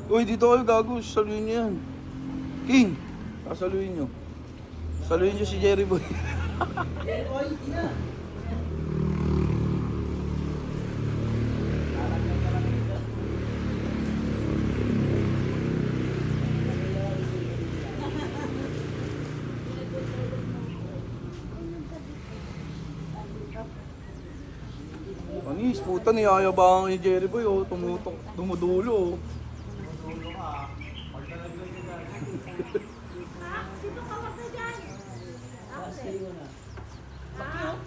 Uy, dito kayo gago, saluhin niyo yan. King, sasaluhin niyo. Saluhin niyo si Jerry Boy. Jerry Boy, ina. Anis, puta niyayabang ni Jerry Boy, oh. Tumutok, dumudulo, oh. Sino ka wag na dyan? Axel. Axel.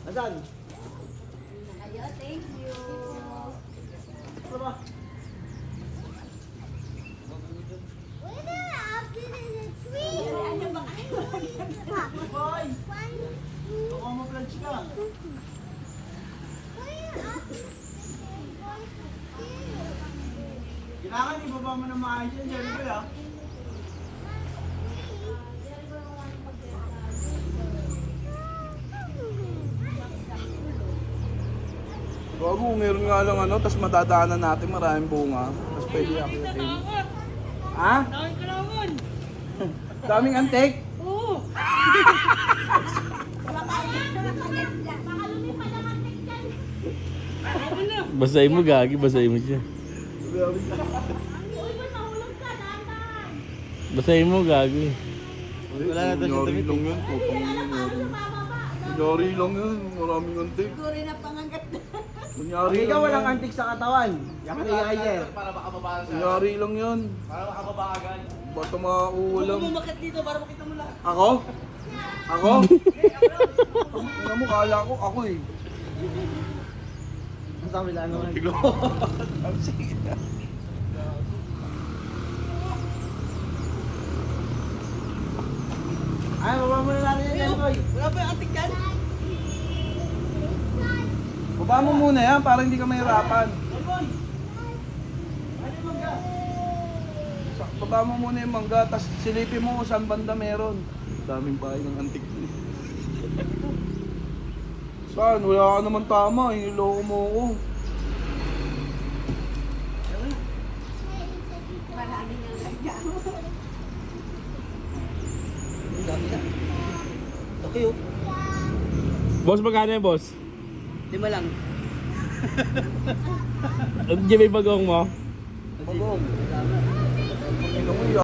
Asan? Ayo, thank you. Ano ba? Boy! Baka ma-plunge ka. Kailangan ibaba mo na maayos yan, Jerry Boy, ah. Gago, meron nga lang ano, tapos matadaanan natin maraming bunga. Tapos pwede akitin. Ha? Daming kalaman. Daming antik? Oo. Basahin mo gagi, basahin mo siya. Basahin mo gagi. Wala na ito siya damit. Lang yan, putang kunyari lang yan, maraming antik. Siguro na pangagat na. Kunyari Ikaw lang walang yan. antik sa katawan. Yan ni Aizer. Kunyari lang yan. Para makababa agad. Basta makakuha lang. Umakit dito para makita mo lahat. Ako? Ako? Ano mo, kala ko ako eh. Ang sabi lang naman. Tiglo. Sige. Ay, baba mo na natin yan, Jerry Boy. Wala ba yung atik yan? Baba mo muna yan para hindi ka mahirapan. Baba mo muna yung mangga, tapos silipin mo kung saan banda meron. Daming bahay ng antik. Saan? Wala ka naman tama, iniloko mo ako. Maraming ang lagyan. Okay, oh. Boss, magkano yan, boss? 5 lang. Ano yung may bagong mo? Pagong. Tingnan mo,